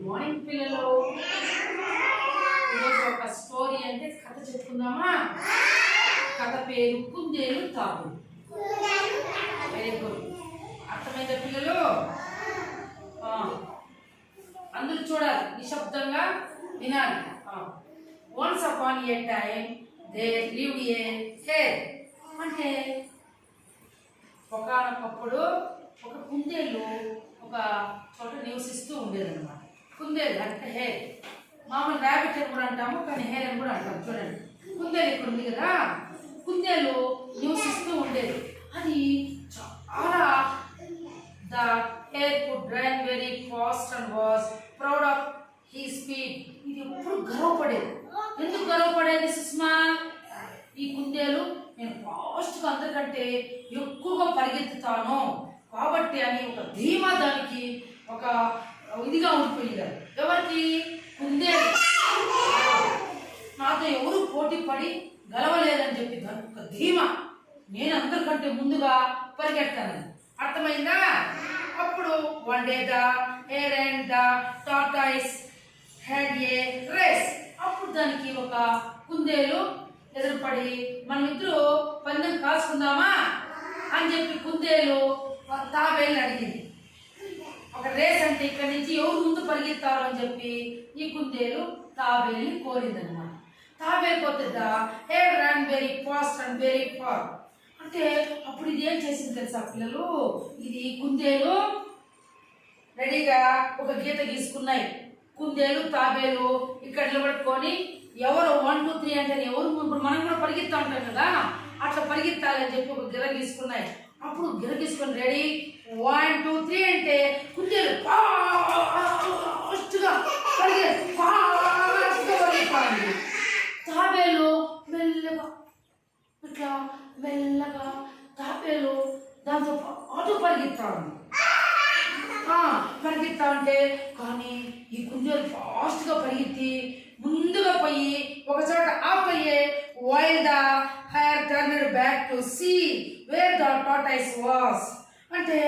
Morning పిల్లలు. ఈరోజు ఒక స్టోరీ అంటే కథ చెప్పుకుందామా? కథ పేరు కుందేలు తాబేలు. Very good. అర్థమైందా పిల్లలు? అందరూ చూడాలి, నిశ్శబ్దంగా వినాలి. Once upon a time there lived a hare. అంటే ఒకనొకప్పుడు ఒక కుందేలు ఒక చోట నివసిస్తూ ఉండేదన్నమాట. కుందేలు అంటే హేర్. మామూలు ర్యాబిట్ అని కూడా అంటాము, కానీ హేర్ అని కూడా అంటాము. చూడండి, కుందేలు ఇక్కడ ఉంది కదా, కుందేలు నివసిస్తూ ఉండేది. అది చాలా the hair could run very fast and was proud of he speed. ఇది ఎప్పుడు గర్వపడేది. ఎందుకు గర్వపడేది సుష్మా? ఈ కుందేలు నేను ఫాస్ట్గా అందరికంటే ఎక్కువగా పరిగెత్తుతాను కాబట్టి అని ఒక ధీమా దానికి ఒక ఇదిగా ఉండిపోయింది. ఎవరికి? కుందేలు. నాతో ఎవరు పోటీ పడి గెలవలేదని చెప్పి దానికి ఒక ధీమా, నేను అందరికంటే ముందుగా పరిగెడతానని. అర్థమైందా? అప్పుడు one day the hare and the tortoise had a race. అప్పుడు దానికి ఒక కుందేలు ఎదురుపడి మనమిద్దరు పందెం కాసుకుందామా అని చెప్పి కుందేలు తాబేలు అడిగింది. ఒక రేస్ అంటే ఇక్కడి నుంచి ఎవరు ముందు పరిగెత్తారు అని చెప్పి ఈ కుందేలు తాబేలుని కోరిందనమాట. తాబేలు పోతే the hare run very fast and very far. అంటే అప్పుడు ఇది ఏం చేసింది తెలుసా పిల్లలు? ఇది కుందేలు రెడీగా ఒక గీత గీసుకున్నాయి. కుందేలు తాబేలు ఇక్కడ నిలబడుకొని ఎవరు 1 2 3 అంటే ఎవరు ఇప్పుడు మనం కూడా పరిగెత్తా ఉంటాం కదా, అట్లా పరిగెత్తాలని చెప్పి ఒక గిర గీసుకున్నాయి. అప్పుడు గిర గీసుకొని రెడీ 1 2 3 అంటే కుందేలు ఫాస్ట్గా పరిగెత్తాలి. తాబేలు మెల్లగా ఇట్లా మెల్లగా తాబేలు దాంతో పాటు పరిగెత్తా ఉంటే కానీ ఈ కుందేలు ఫాస్ట్గా పరిగెత్తి ముందుగా పోయి ఒక చోట ఆపయ్యే. While the hare turned back to see where the tortoise was. అంటే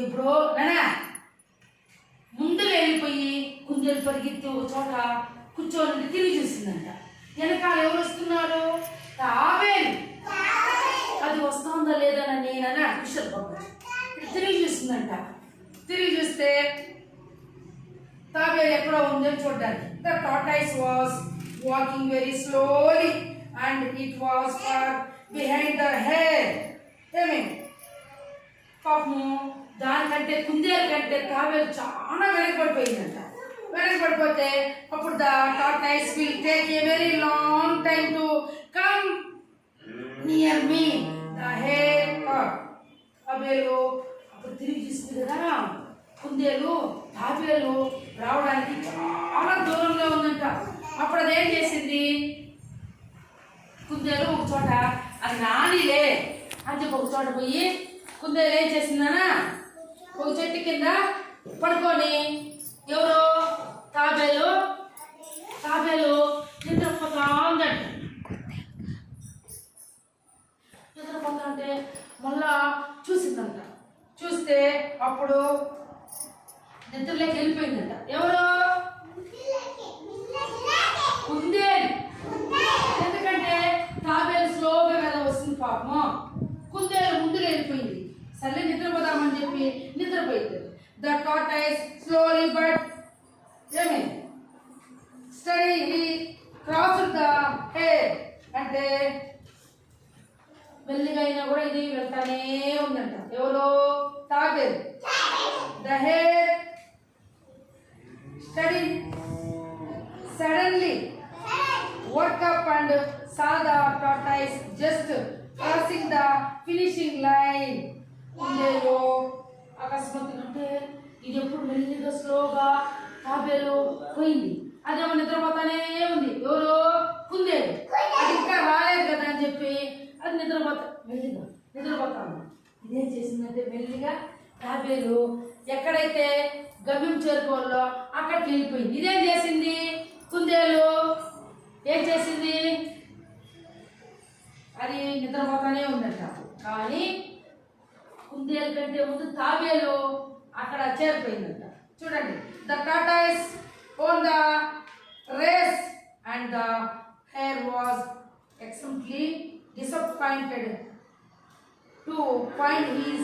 ఇప్పుడు నానా ముందుగా వెళ్ళిపోయి కుందేలు పరిగెత్తి ఒక చోట కూర్చోని తిరిగి చూసిందంట. వెనకాల ఎవరు వస్తున్నారు? తాబేలు. అది వస్తుందా లేదని నేనని తిరిగి చూసిందంట. తిరిగి చూస్తే తాబేలు ఎక్కడో ఉందని చూడడానికి. The tortoise was walking very slowly and it was far behind the hare. ఏమేమి పాపము దానికంటే కుందేలు కంటే తాబేలు చాలా వెనకబడిపోయిందంట. వెనకబడిపోతే అప్పుడు the tortoise will take a very long time to come near me the hair thought. తాబేలు అప్పుడు తిరిగి చూస్తుంది కదా, కుందేలు తాబేలు రావడానికి చాలా దూరంగా ఉందంట. అప్పుడు అదేం చేసింది? కుందేలు ఒక చోట అది నానిలే అని చెప్పి ఒక చోట పోయి కుందేలు ఏం చేసిందనా ఒక చెట్టు కింద పడుకొని ఎవరు? తాబేలు నిద్రపోతా ఉందంట. నిద్రపోతా అంటే మళ్ళా చూసిందంట. చూస్తే అప్పుడు నిద్రలోకి వెళ్ళిపోయిందంట. ఎవరు? కుందేలు. ఎందుకంటే తాబేలు స్లోగా కదా వస్తుంది పాపము. కుందేలు ముందుకు వెళ్ళిపోయింది. సర్లే నిద్రపోదామని చెప్పి నిద్రపోయింది. The tortoise slowly but steadily crossed the hair. అంటే మెల్లిగా అయినా కూడా ఇది వెళ్తానే ఉందంట. ఎవరో? తాబేలు. The hair suddenly woke up and saw the tortoise just crossing the finishing line. కుందేలు అకస్మాత్తుగా అంటే ఇది ఎప్పుడు మెల్లిగా స్లోగా తాబేలు పోయింది. అదేమో నిద్రపోతానే ఉంది. ఎవరు? కుందేలు. అది ఇంకా రాలేదు కదా అని చెప్పి అది మెల్లిగా నిద్రపోతాను. ఇదేం చేసిందంటే మెల్లిగా తాబేలు ఎక్కడైతే గమ్యం చేరుకోవాలో అక్కడికి వెళ్ళిపోయింది. ఇదేం చేసింది? కుందేలు ఏం చేసింది? అది నిద్రపోతానే ఉందంట. కానీ కుందేలు కంటే ముందు తాబేలు అక్కడ చేరిపోయిందంట. చూడండి, the tortoise on the race, and the hare was extremely disappointed to find his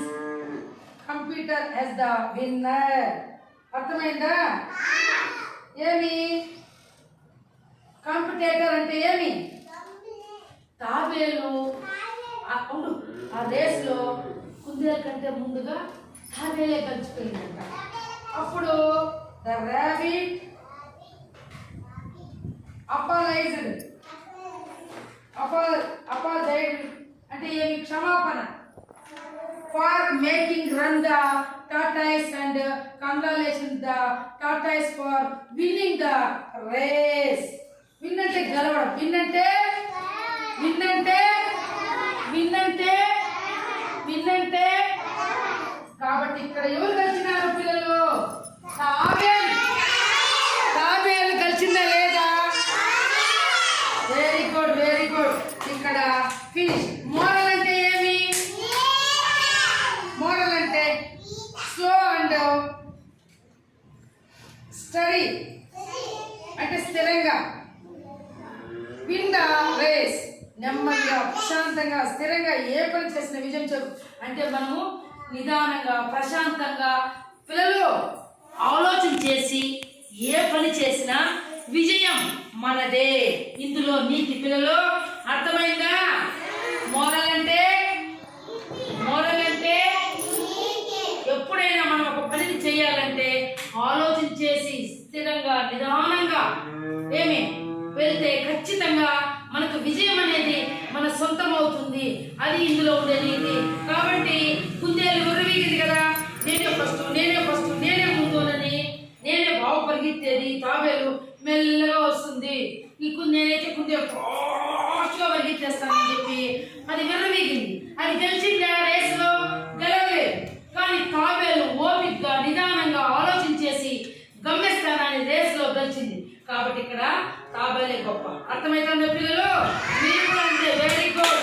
competitor as the winner. అర్థమైందా? ఏమి కాంపిటేటర్ అంటే ఏమి? తాబేలు ఆ రేస్లో కుందేల కంటే ముందుగా తాబేలే గెలిచిపోయిందంట. అప్పుడు ద ర్యాబిట్ అపాలైజ్డ్ అంటే ఏమి? క్షమాపణ. For making run the tortoise and congratulations the tortoise for winning the race. Win అంటే గెలవడం. విన్ అంటే కాబట్టి ఇక్కడ ఎవరు గెలిచినారు పిల్లలు? తాబేలు గెలిచిందా లేదా? Very good. ఇక్కడ ఫినిష్. మోరల్ అంటే ఏమి? మోరల్ అంటే స్లో అండ్ స్టడీ అంటే స్థిరంగా. విన్ ద రేస్ నెమ్మదిగా, ప్రశాంతంగా, స్థిరంగా ఏ పని చేసిన విజయం చెప్పు అంటే మనము నిదానంగా, ప్రశాంతంగా పిల్లలు ఆలోచన చేసి ఏ పని చేసినా విజయం మనదే. ఇందులో నీతి పిల్లలు అర్థమైందా? మోరల్ అంటే ఎప్పుడైనా మనం ఒక పనిని చేయాలంటే ఆలోచన చేసి స్థిరంగా, నిదానంగా వెళ్తే ఖచ్చితంగా మనకు విజయం అనేది మన సొంతం అవుతుంది. అది ఇందులో ఉండే నీతి. కాబట్టి కుందేలు విర్రవీగింది కదా, నేనే ఫస్ట్, నేనే ముందునని, నేనే బాగు పరిగెత్తేది. తాబేలు మెల్లగా వస్తుంది. నేనైతే కుందేలు ఫాస్ట్గా పరిగెత్తేస్తానని చెప్పి అది విర్రవీగింది. అది గెలిచిందా? రేసులో గెలవలేదు. కానీ తాబేలు ఓపికగా, నిదానంగా ఆలోచించేసి గమ్యస్థానాన్ని రేసులో గెలిచింది. కాబట్టి ఇక్కడ తాబేలే గొప్ప. అర్థమవుతుందా పిల్లలు? మీరు అంతే. Very good.